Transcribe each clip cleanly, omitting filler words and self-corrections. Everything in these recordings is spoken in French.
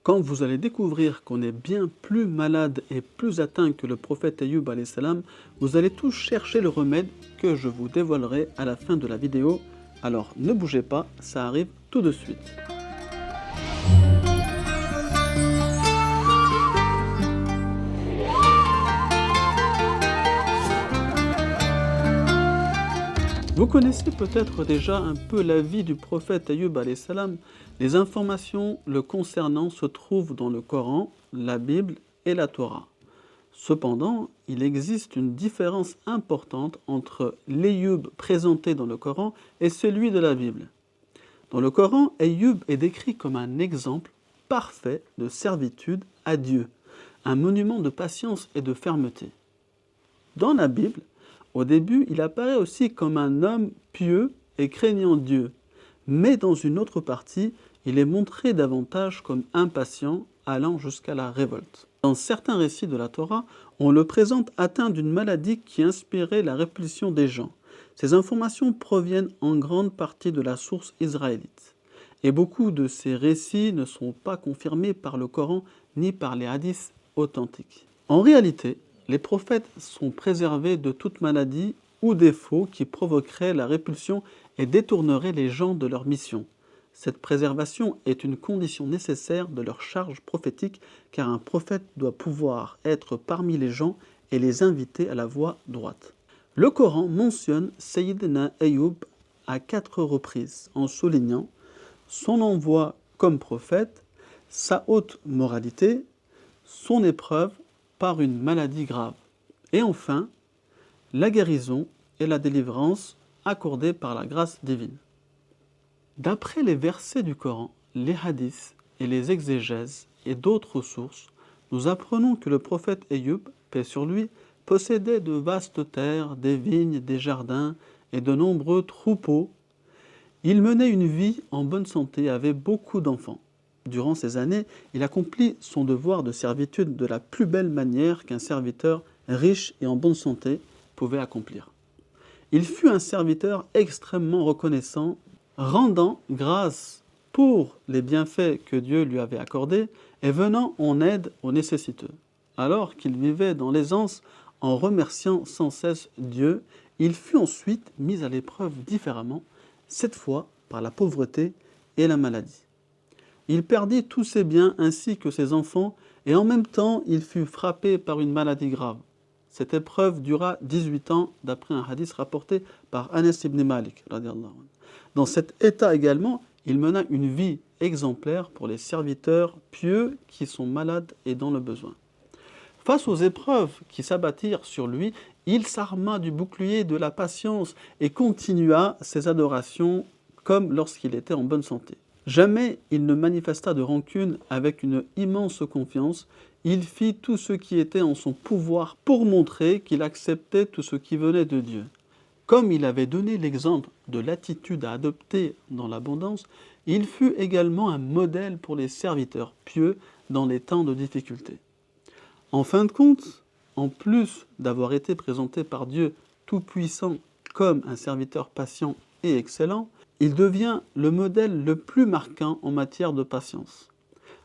Quand vous allez découvrir qu'on est bien plus malade et plus atteint que le prophète Ayyub alayhi salam, vous allez tous chercher le remède que je vous dévoilerai à la fin de la vidéo. Alors ne bougez pas, ça arrive tout de suite. Vous connaissez peut-être déjà un peu la vie du prophète Ayyub alayhi salam. Les informations le concernant se trouvent dans le Coran, la Bible et la Torah. Cependant, il existe une différence importante entre l'Ayyub présenté dans le Coran et celui de la Bible. Dans le Coran, Ayyub est décrit comme un exemple parfait de servitude à Dieu, un monument de patience et de fermeté. Dans la Bible, au début, il apparaît aussi comme un homme pieux et craignant Dieu, mais dans une autre partie, il est montré davantage comme impatient, allant jusqu'à la révolte. Dans certains récits de la Torah, on le présente atteint d'une maladie qui inspirait la répulsion des gens. Ces informations proviennent en grande partie de la source israélite. Et beaucoup de ces récits ne sont pas confirmés par le Coran ni par les hadiths authentiques. En réalité, les prophètes sont préservés de toute maladie ou défaut qui provoquerait la répulsion et détournerait les gens de leur mission. Cette préservation est une condition nécessaire de leur charge prophétique, car un prophète doit pouvoir être parmi les gens et les inviter à la voie droite. Le Coran mentionne Sayyidina Ayyub à 4 reprises, en soulignant son envoi comme prophète, sa haute moralité, son épreuve par une maladie grave, et enfin, la guérison et la délivrance accordées par la grâce divine. D'après les versets du Coran, les hadiths et les exégèses et d'autres sources, nous apprenons que le prophète Ayyub, paix sur lui, possédait de vastes terres, des vignes, des jardins et de nombreux troupeaux. Il menait une vie en bonne santé et avait beaucoup d'enfants. Durant ces années, il accomplit son devoir de servitude de la plus belle manière qu'un serviteur riche et en bonne santé pouvait accomplir. Il fut un serviteur extrêmement reconnaissant, rendant grâce pour les bienfaits que Dieu lui avait accordés et venant en aide aux nécessiteux. Alors qu'il vivait dans l'aisance en remerciant sans cesse Dieu, il fut ensuite mis à l'épreuve différemment, cette fois par la pauvreté et la maladie. Il perdit tous ses biens ainsi que ses enfants et en même temps il fut frappé par une maladie grave. Cette épreuve dura 18 ans d'après un hadith rapporté par Anas ibn Malik. Dans cet état également, il mena une vie exemplaire pour les serviteurs pieux qui sont malades et dans le besoin. Face aux épreuves qui s'abattirent sur lui, il s'arma du bouclier de la patience et continua ses adorations comme lorsqu'il était en bonne santé. Jamais il ne manifesta de rancune avec une immense confiance. Il fit tout ce qui était en son pouvoir pour montrer qu'il acceptait tout ce qui venait de Dieu. Comme il avait donné l'exemple de l'attitude à adopter dans l'abondance, il fut également un modèle pour les serviteurs pieux dans les temps de difficulté. En fin de compte, en plus d'avoir été présenté par Dieu Tout-Puissant comme un serviteur patient et excellent, il devient le modèle le plus marquant en matière de patience.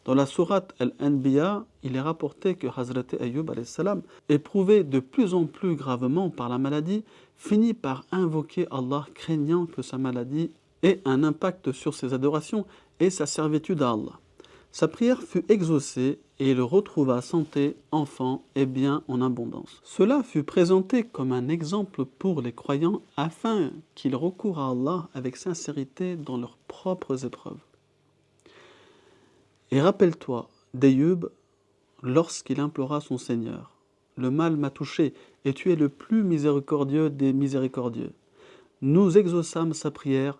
Dans la sourate Al-Anbiya, il est rapporté que Hazrat Ayyub alayhi salam, éprouvé de plus en plus gravement par la maladie, finit par invoquer Allah, craignant que sa maladie ait un impact sur ses adorations et sa servitude à Allah. Sa prière fut exaucée et il retrouva santé, enfants et biens en abondance. Cela fut présenté comme un exemple pour les croyants afin qu'ils recourent à Allah avec sincérité dans leurs propres épreuves. Et rappelle-toi d'Ayyub lorsqu'il implora son Seigneur. Le mal m'a touché et tu es le plus miséricordieux des miséricordieux. Nous exaucâmes sa prière,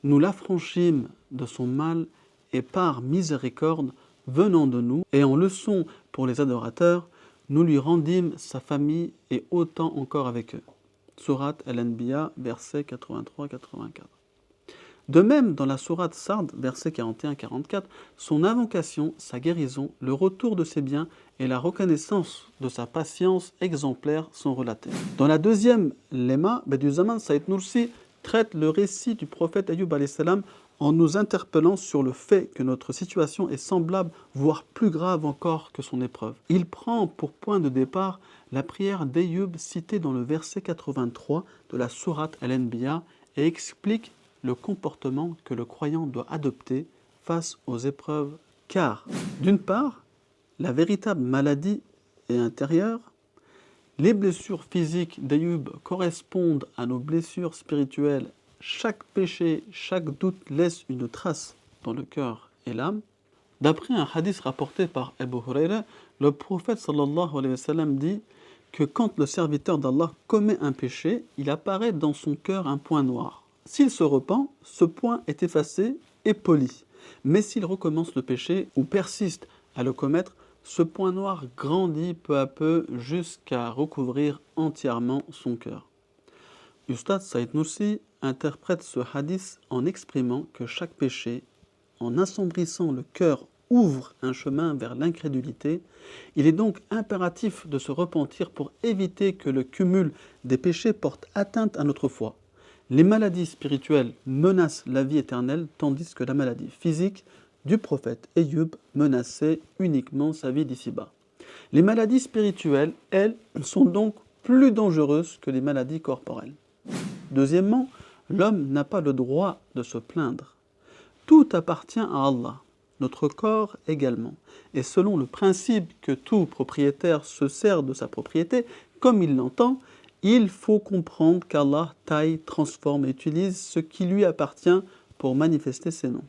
nous l'affranchîmes de son mal et par miséricorde venant de nous et en leçon pour les adorateurs, nous lui rendîmes sa famille et autant encore avec eux. Sourate Al-Anbiya, versets 83-84. De même, dans la sourate Sard, versets 41-44, son invocation, sa guérison, le retour de ses biens et la reconnaissance de sa patience exemplaire sont relatés. Dans la deuxième Lema, Bediüzzaman Said Nursi traite le récit du prophète Ayyub alayhi salam en nous interpellant sur le fait que notre situation est semblable, voire plus grave encore que son épreuve. Il prend pour point de départ la prière d'Ayyub citée dans le verset 83 de la sourate Al-Anbiya et explique le comportement que le croyant doit adopter face aux épreuves. Car, d'une part, la véritable maladie est intérieure, les blessures physiques d'Ayyub correspondent à nos blessures spirituelles. Chaque péché, chaque doute laisse une trace dans le cœur et l'âme. D'après un hadith rapporté par Abu Huraira, le prophète sallallahu alayhi wa sallam dit que quand le serviteur d'Allah commet un péché, il apparaît dans son cœur un point noir. S'il se repent, ce point est effacé et poli. Mais s'il recommence le péché ou persiste à le commettre, ce point noir grandit peu à peu jusqu'à recouvrir entièrement son cœur. Ustad Saïd Nursi interprète ce hadith en exprimant que chaque péché, en assombrissant le cœur, ouvre un chemin vers l'incrédulité. Il est donc impératif de se repentir pour éviter que le cumul des péchés porte atteinte à notre foi. Les maladies spirituelles menacent la vie éternelle, tandis que la maladie physique du prophète Ayyub menaçait uniquement sa vie d'ici-bas. Les maladies spirituelles, elles, sont donc plus dangereuses que les maladies corporelles. Deuxièmement, l'homme n'a pas le droit de se plaindre. Tout appartient à Allah, notre corps également. Et selon le principe que tout propriétaire se sert de sa propriété comme il l'entend, il faut comprendre qu'Allah taille, transforme et utilise ce qui lui appartient pour manifester ses noms.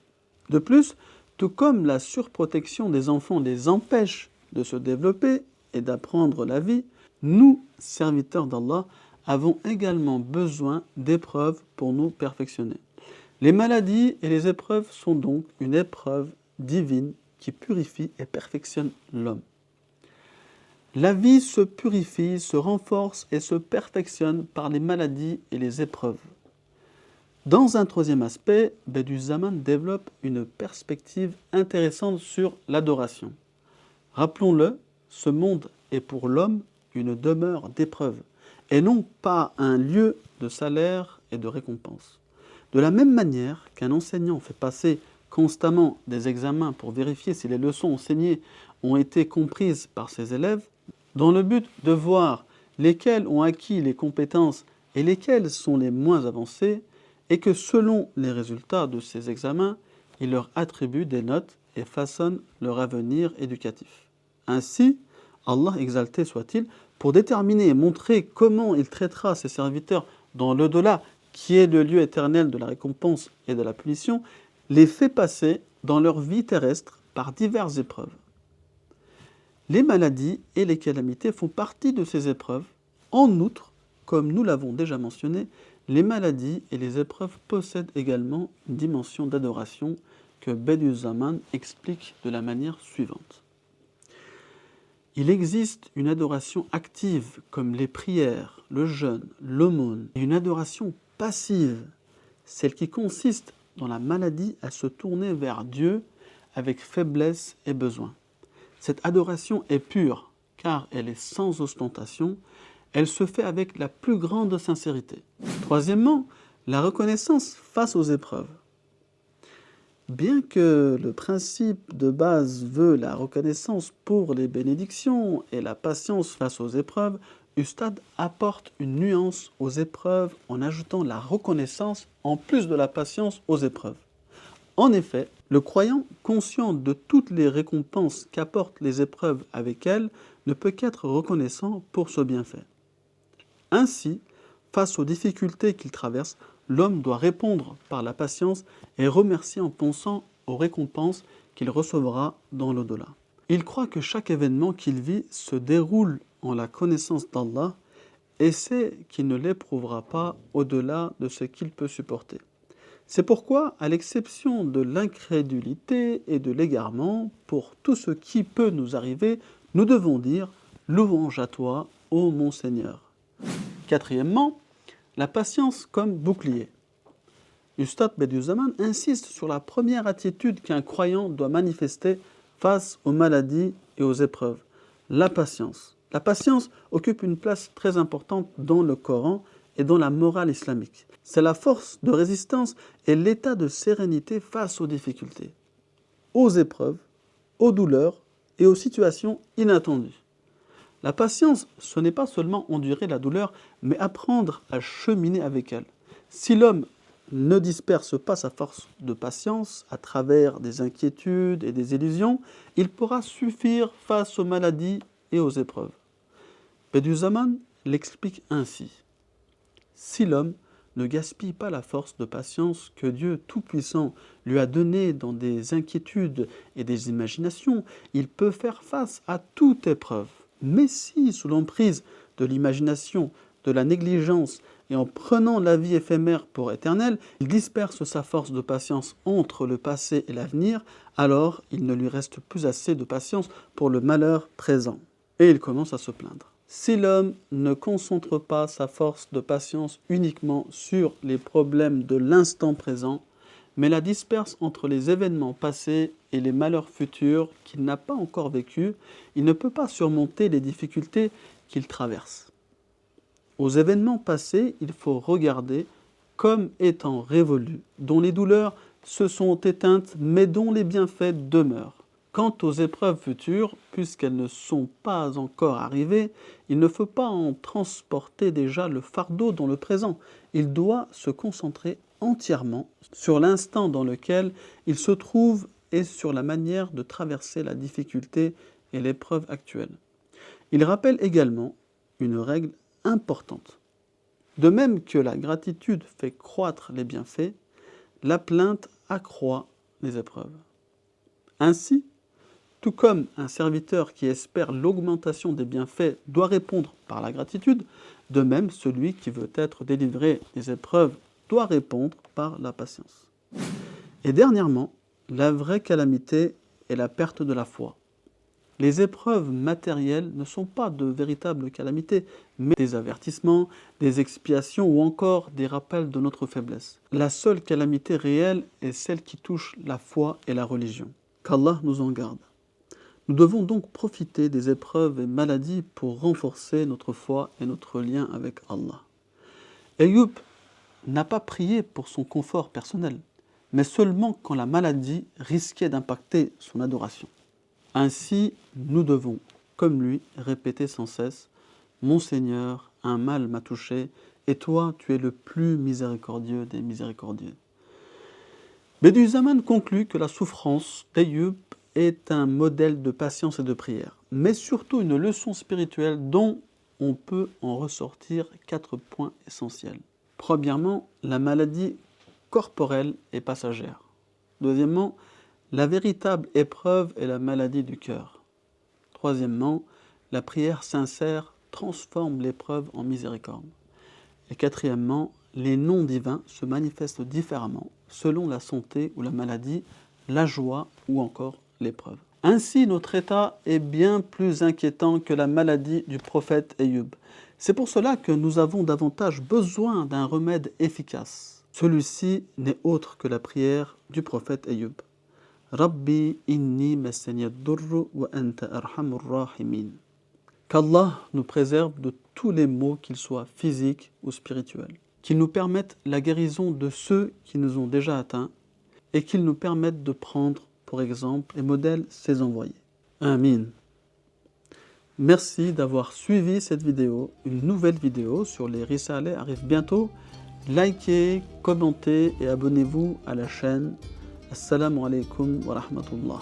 De plus, tout comme la surprotection des enfants les empêche de se développer et d'apprendre la vie, nous, serviteurs d'Allah, avons également besoin d'épreuves pour nous perfectionner. Les maladies et les épreuves sont donc une épreuve divine qui purifie et perfectionne l'homme. La vie se purifie, se renforce et se perfectionne par les maladies et les épreuves. Dans un troisième aspect, Bediüzzaman développe une perspective intéressante sur l'adoration. Rappelons-le, ce monde est pour l'homme une demeure d'épreuves, et non pas un lieu de salaire et de récompense. De la même manière qu'un enseignant fait passer constamment des examens pour vérifier si les leçons enseignées ont été comprises par ses élèves, dans le but de voir lesquels ont acquis les compétences et lesquels sont les moins avancés, et que selon les résultats de ces examens, il leur attribue des notes et façonne leur avenir éducatif. Ainsi, Allah exalté soit-il, pour déterminer et montrer comment il traitera ses serviteurs dans l'au-delà, qui est le lieu éternel de la récompense et de la punition, les fait passer dans leur vie terrestre par diverses épreuves. Les maladies et les calamités font partie de ces épreuves. En outre, comme nous l'avons déjà mentionné, les maladies et les épreuves possèdent également une dimension d'adoration que Bediüzzaman explique de la manière suivante. Il existe une adoration active comme les prières, le jeûne, l'aumône, et une adoration passive, celle qui consiste dans la maladie à se tourner vers Dieu avec faiblesse et besoin. Cette adoration est pure car elle est sans ostentation. Elle se fait avec la plus grande sincérité. Troisièmement, la reconnaissance face aux épreuves. Bien que le principe de base veut la reconnaissance pour les bénédictions et la patience face aux épreuves, Ustad apporte une nuance aux épreuves en ajoutant la reconnaissance en plus de la patience aux épreuves. En effet, le croyant, conscient de toutes les récompenses qu'apportent les épreuves avec elles, ne peut qu'être reconnaissant pour ce bienfait. Ainsi, face aux difficultés qu'il traverse, l'homme doit répondre par la patience et remercier en pensant aux récompenses qu'il recevra dans l'au-delà. Il croit que chaque événement qu'il vit se déroule en la connaissance d'Allah et sait qu'il ne l'éprouvera pas au-delà de ce qu'il peut supporter. C'est pourquoi, à l'exception de l'incrédulité et de l'égarement, pour tout ce qui peut nous arriver, nous devons dire « Louange à toi, ô mon Seigneur ». Quatrièmement, la patience comme bouclier. Ustad Bediüzzaman insiste sur la première attitude qu'un croyant doit manifester face aux maladies et aux épreuves, la patience. La patience occupe une place très importante dans le Coran et dans la morale islamique. C'est la force de résistance et l'état de sérénité face aux difficultés, aux épreuves, aux douleurs et aux situations inattendues. La patience, ce n'est pas seulement endurer la douleur, mais apprendre à cheminer avec elle. Si l'homme ne disperse pas sa force de patience à travers des inquiétudes et des illusions, il pourra suffire face aux maladies et aux épreuves. Bediüzzaman l'explique ainsi. Si l'homme ne gaspille pas la force de patience que Dieu Tout-Puissant lui a donnée dans des inquiétudes et des imaginations, il peut faire face à toute épreuve. Mais si, sous l'emprise de l'imagination, de la négligence et en prenant la vie éphémère pour éternelle, il disperse sa force de patience entre le passé et l'avenir, alors il ne lui reste plus assez de patience pour le malheur présent. Et il commence à se plaindre. Si l'homme ne concentre pas sa force de patience uniquement sur les problèmes de l'instant présent, mais la disperse entre les événements passés et les malheurs futurs qu'il n'a pas encore vécus, il ne peut pas surmonter les difficultés qu'il traverse. Aux événements passés, il faut regarder comme étant révolus, dont les douleurs se sont éteintes, mais dont les bienfaits demeurent. Quant aux épreuves futures, puisqu'elles ne sont pas encore arrivées, il ne faut pas en transporter déjà le fardeau dans le présent. Il doit se concentrer entièrement sur l'instant dans lequel il se trouve et sur la manière de traverser la difficulté et l'épreuve actuelle. Il rappelle également une règle importante. De même que la gratitude fait croître les bienfaits, la plainte accroît les épreuves. Ainsi, tout comme un serviteur qui espère l'augmentation des bienfaits doit répondre par la gratitude, de même celui qui veut être délivré des épreuves doit répondre par la patience. Et dernièrement, la vraie calamité est la perte de la foi. Les épreuves matérielles ne sont pas de véritables calamités, mais des avertissements, des expiations ou encore des rappels de notre faiblesse. La seule calamité réelle est celle qui touche la foi et la religion. Qu'Allah nous en garde. Nous devons donc profiter des épreuves et maladies pour renforcer notre foi et notre lien avec Allah. Ayyub n'a pas prié pour son confort personnel, mais seulement quand la maladie risquait d'impacter son adoration. Ainsi, nous devons, comme lui, répéter sans cesse « Mon Seigneur, un mal m'a touché, et toi, tu es le plus miséricordieux des miséricordieux. » Bediüzzaman conclut que la souffrance d'Ayyub est un modèle de patience et de prière, mais surtout une leçon spirituelle dont on peut en ressortir 4 points essentiels. Premièrement, la maladie corporelle est passagère. Deuxièmement, la véritable épreuve est la maladie du cœur. Troisièmement, la prière sincère transforme l'épreuve en miséricorde. Et quatrièmement, les noms divins se manifestent différemment selon la santé ou la maladie, la joie ou encore l'épreuve. Ainsi, notre état est bien plus inquiétant que la maladie du prophète Ayyub. C'est pour cela que nous avons davantage besoin d'un remède efficace. Celui-ci n'est autre que la prière du prophète Ayyub. Rabbi inni massani ad-durru wa anta arhamur rahimin. Qu'Allah nous préserve de tous les maux, qu'ils soient physiques ou spirituels. Qu'il nous permette la guérison de ceux qui nous ont déjà atteints et qu'il nous permette de prendre, pour exemple, et modèle ses envoyés. Amin. Merci d'avoir suivi cette vidéo. Une nouvelle vidéo sur les Risaleh arrive bientôt. Likez, commentez et abonnez-vous à la chaîne. Assalamu alaikum wa rahmatullah.